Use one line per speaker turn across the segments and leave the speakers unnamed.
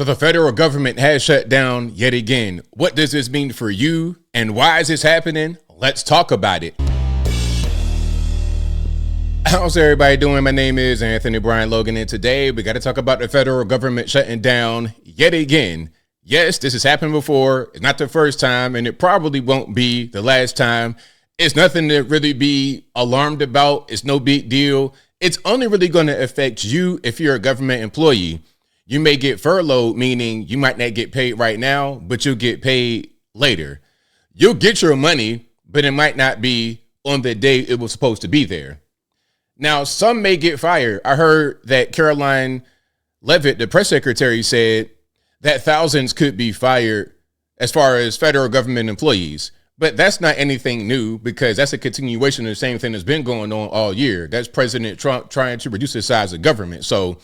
So the federal government has shut down yet again. What does this mean for you and why is this happening? Let's talk about it. How's everybody doing? My name is Anthony Brian Logan, and today we got to talk about the federal government shutting down yet again. Yes, this has happened before. It's not the first time, and it probably won't be the last time. It's nothing to really be alarmed about. It's no big deal. It's only really going to affect you if you're a government employee. You may get furloughed, meaning you might not get paid right now, but you'll get paid later. You'll get your money, but it might not be on the day it was supposed to be there. Now, some may get fired. I heard that Caroline Leavitt, the press secretary, said that thousands could be fired as far as federal government employees. But that's not anything new because that's a continuation of the same thing that's been going on all year. That's President Trump trying to reduce the size of government. So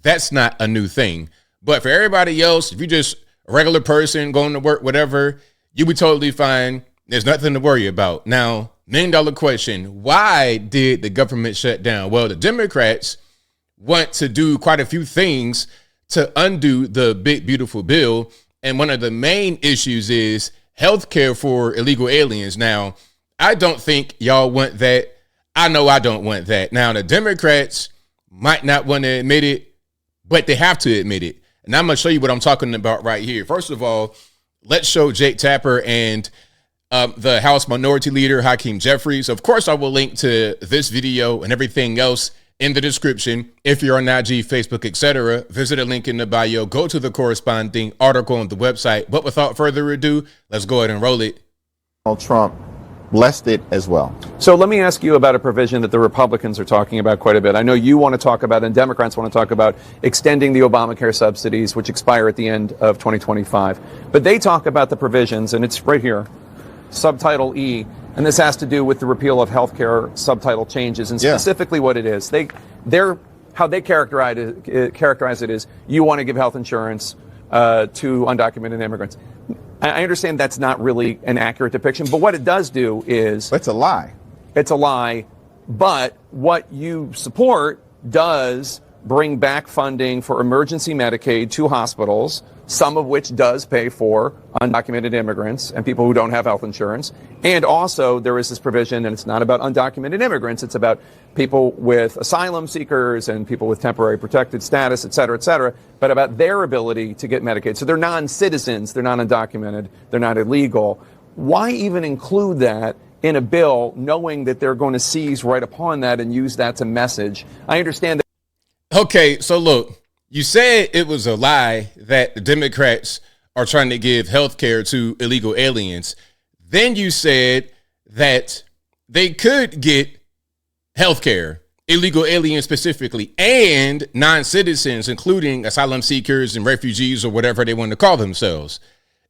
that's not a new thing. But for everybody else, if you're just a regular person going to work, whatever, you'll be totally fine. There's nothing to worry about. Now, $1 million question, why did the government shut down? Well, the Democrats want to do quite a few things to undo the big, beautiful bill. And one of the main issues is health care for illegal aliens. Now, I don't think y'all want that. I know I don't want that. Now, the Democrats might not want to admit it, but they have to admit it. And I'm going to show you what I'm talking about right here. First of all, let's show Jake Tapper and the House Minority Leader, Hakeem Jeffries. Of course, I will link to this video and everything else in the description. If you're on IG, Facebook, etc., visit a link in the bio. Go to the corresponding article on the website. But without further ado, let's go ahead and roll it.
Donald Trump blessed it as well.
So let me ask you about a provision that the Republicans are talking about quite a bit. I know you want to talk about, and Democrats want to talk about, extending the Obamacare subsidies, which expire at the end of 2025. But they talk about the provisions, and it's right here, subtitle E, and this has to do with the repeal of healthcare subtitle changes, and specifically what it is. How they characterize it is you want to give health insurance to undocumented immigrants. I understand that's not really an accurate depiction, but what it does do is...
It's a lie.
It's a lie, but what you support does bring back funding for emergency Medicaid to hospitals, some of which does pay for undocumented immigrants and people who don't have health insurance. And also there is this provision, and it's not about undocumented immigrants, it's about people with asylum seekers and people with temporary protected status, et cetera, but about their ability to get Medicaid. So they're non-citizens, they're not undocumented, they're not illegal. Why even include that in a bill knowing that they're going to seize right upon that and use that to message? I understand that.
Okay, so look, you said it was a lie that the Democrats are trying to give health care to illegal aliens. Then you said that they could get health care, illegal aliens specifically, and non-citizens, including asylum seekers and refugees or whatever they want to call themselves.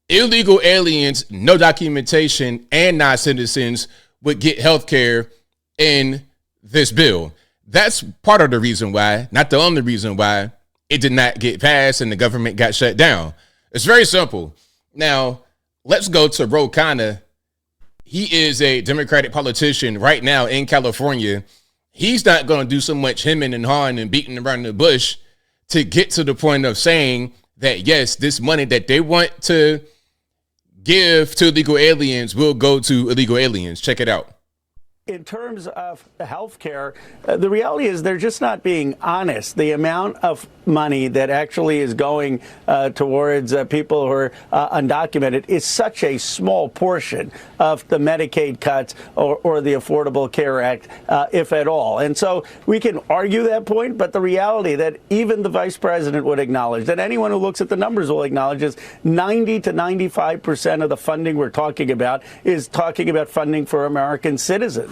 Illegal aliens, no documentation, and non-citizens would get health care in this bill. That's part of the reason why, not the only reason why, it did not get passed and the government got shut down. It's very simple. Now, let's go to Ro Khanna. He is a Democratic politician right now in California. He's not going to do so much hemming and hawing and beating around the bush to get to the point of saying that, yes, this money that they want to give to illegal aliens will go to illegal aliens. Check it out.
In terms of health care, the reality is they're just not being honest. The amount of money that actually is going towards people who are undocumented is such a small portion of the Medicaid cuts or the Affordable Care Act, if at all. And so we can argue that point, but the reality that even the vice president would acknowledge, that anyone who looks at the numbers will acknowledge, is 90 to 95% of the funding we're talking about is talking about funding for American citizens.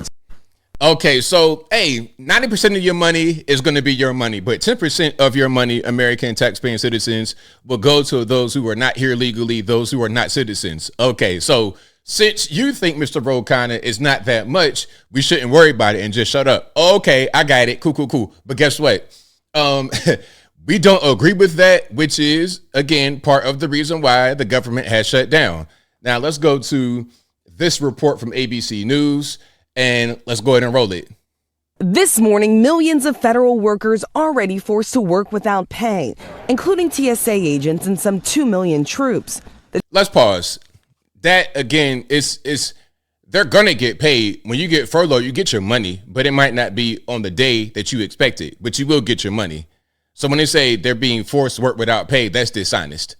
Okay, so, hey, 90% of your money is going to be your money, but 10% of your money, American taxpaying citizens, will go to those who are not here legally, those who are not citizens. Okay, so since you think Mr. Ro Khanna is not that much, we shouldn't worry about it and just shut up. Okay, I got it. Cool. But guess what? We don't agree with that, which is, again, part of the reason why the government has shut down. Now, let's go to this report from ABC News. And let's go ahead and roll it.
This morning, millions of federal workers already forced to work without pay, including TSA agents and some 2 million troops.
Let's pause. That, again, is they're going to get paid. When you get furloughed, you get your money, but it might not be on the day that you expect it, but you will get your money. So when they say they're being forced to work without pay, that's dishonest.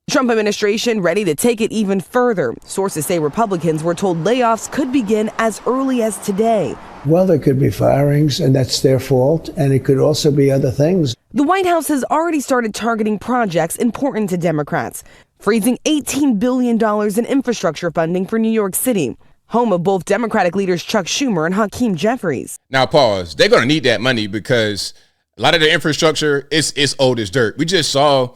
Trump administration ready to take it even further. Sources say Republicans were told layoffs could begin as early as today.
Well, there could be firings, and that's their fault, and it could also be other things.
The White House has already started targeting projects important to Democrats, freezing $18 billion in infrastructure funding for New York City, home of both Democratic leaders Chuck Schumer and Hakeem Jeffries.
Now, pause. They're going to need that money because a lot of the infrastructure is old as dirt. We just saw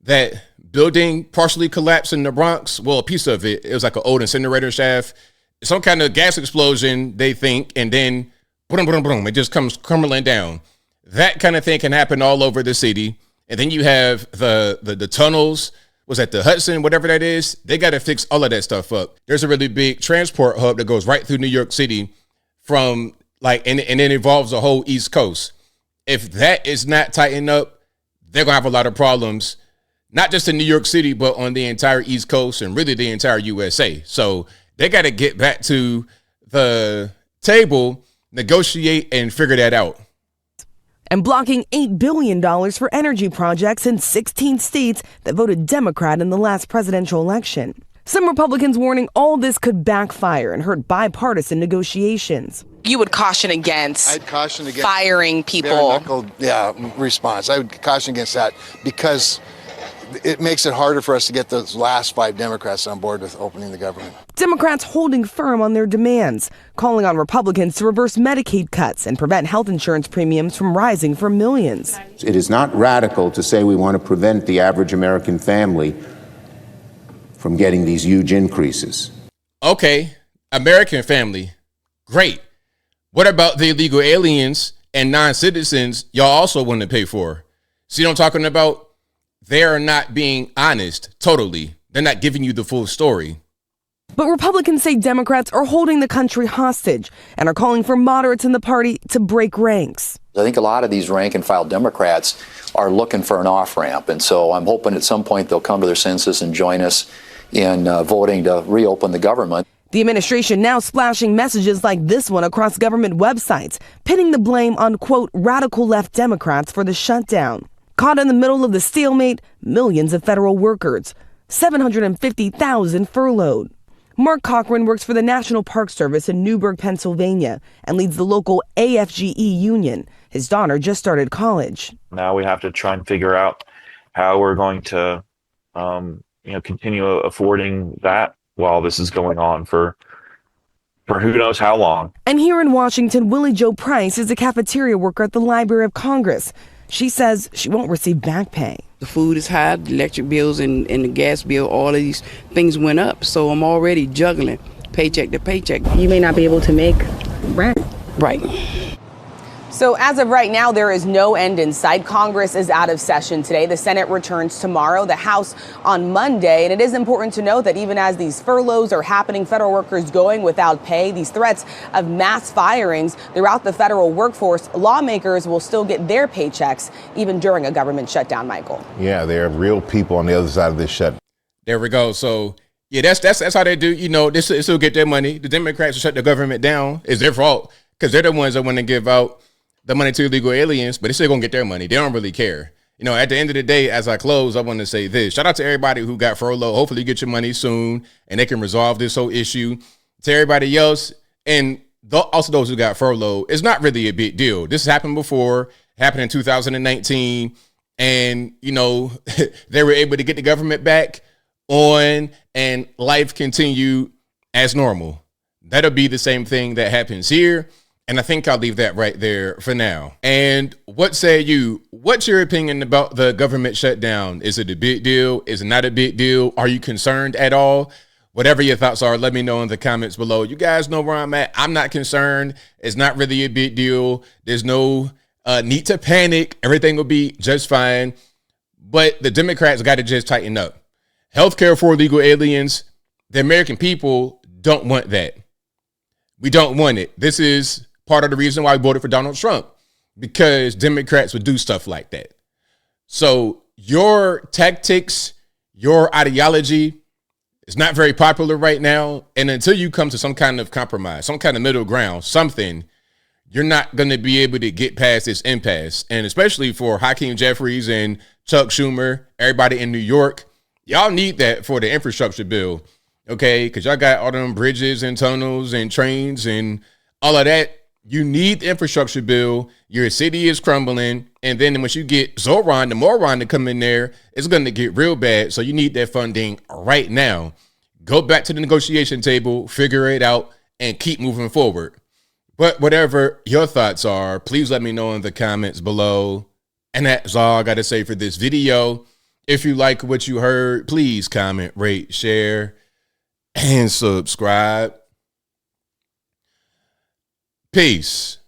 that building partially collapsed in the Bronx. Well, a piece of it was like an old incinerator shaft. Some kind of gas explosion, they think, and then boom, boom, boom, it just comes crumbling down. That kind of thing can happen all over the city. And then you have the tunnels, was that the Hudson, whatever that is, they got to fix all of that stuff up. There's a really big transport hub that goes right through New York City from and it involves the whole East Coast. If that is not tightened up, they're going to have a lot of problems, not just in New York City, but on the entire East Coast and really the entire USA. So they got to get back to the table, negotiate, and figure that out.
And blocking $8 billion for energy projects in 16 states that voted Democrat in the last presidential election. Some Republicans warning all this could backfire and hurt bipartisan negotiations.
You would caution against,
I'd caution against
firing people.
Response. I would caution against that because it makes it harder for us to get those last 5 Democrats on board with opening the government.
Democrats holding firm on their demands, calling on Republicans to reverse Medicaid cuts and prevent health insurance premiums from rising for millions.
It is not radical to say we want to prevent the average American family from getting these huge increases.
Okay, American family, great. What about the illegal aliens and non-citizens y'all also want to pay for? See what I'm talking about? They're not being honest, totally. They're not giving you the full story.
But Republicans say Democrats are holding the country hostage and are calling for moderates in the party to break ranks.
I think a lot of these rank and file Democrats are looking for an off-ramp. And so I'm hoping at some point they'll come to their senses and join us in voting to reopen the government.
The administration now splashing messages like this one across government websites, pinning the blame on, quote, radical left Democrats for the shutdown. Caught in the middle of the stalemate, millions of federal workers, 750,000 furloughed. Mark Cochran works for the National Park Service in Newburgh, Pennsylvania, and leads the local AFGE union. His daughter just started college.
Now we have to try and figure out how we're going to, continue affording that while this is going on for who knows how long.
And here in Washington, Willie Jo Price is a cafeteria worker at the Library of Congress. She says she won't receive back pay.
The food is high, the electric bills and the gas bill, all of these things went up. So I'm already juggling paycheck to paycheck.
You may not be able to make rent.
Right.
So as of right now, there is no end in sight. Congress is out of session today. The Senate returns tomorrow, the House on Monday. And it is important to note that even as these furloughs are happening, federal workers going without pay, these threats of mass firings throughout the federal workforce, lawmakers will still get their paychecks even during a government shutdown, Michael.
Yeah, there are real people on the other side of this shutdown.
There we go. So, yeah, that's how they do. You know, they still get their money. The Democrats who shut the government down. It's their fault because they're the ones that want to give out the money to illegal aliens, but they're still going to get their money. They don't really care. You know, at the end of the day, as I close, I want to say this. Shout out to everybody who got furloughed. Hopefully you get your money soon and they can resolve this whole issue. To everybody else, and also those who got furloughed, it's not really a big deal. This happened before, happened in 2019, and, you know, they were able to get the government back on and life continued as normal. That'll be the same thing that happens here. And I think I'll leave that right there for now. And what say you? What's your opinion about the government shutdown? Is it a big deal? Is it not a big deal? Are you concerned at all? Whatever your thoughts are, let me know in the comments below. You guys know where I'm at. I'm not concerned. It's not really a big deal. There's no need to panic. Everything will be just fine. But the Democrats got to just tighten up. Healthcare for illegal aliens. The American people don't want that. We don't want it. This is part of the reason why I voted for Donald Trump, because Democrats would do stuff like that. So your tactics, your ideology is not very popular right now. And until you come to some kind of compromise, some kind of middle ground, something, you're not going to be able to get past this impasse. And especially for Hakeem Jeffries and Chuck Schumer, everybody in New York, y'all need that for the infrastructure bill, okay? Because y'all got all them bridges and tunnels and trains and all of that. You need the infrastructure bill. Your city is crumbling. And then once you get Zoran, the moron to come in there, it's going to get real bad. So you need that funding right now. Go back to the negotiation table, figure it out, and keep moving forward. But whatever your thoughts are, please let me know in the comments below. And that's all I got to say for this video. If you like what you heard, please comment, rate, share, and subscribe. Peace.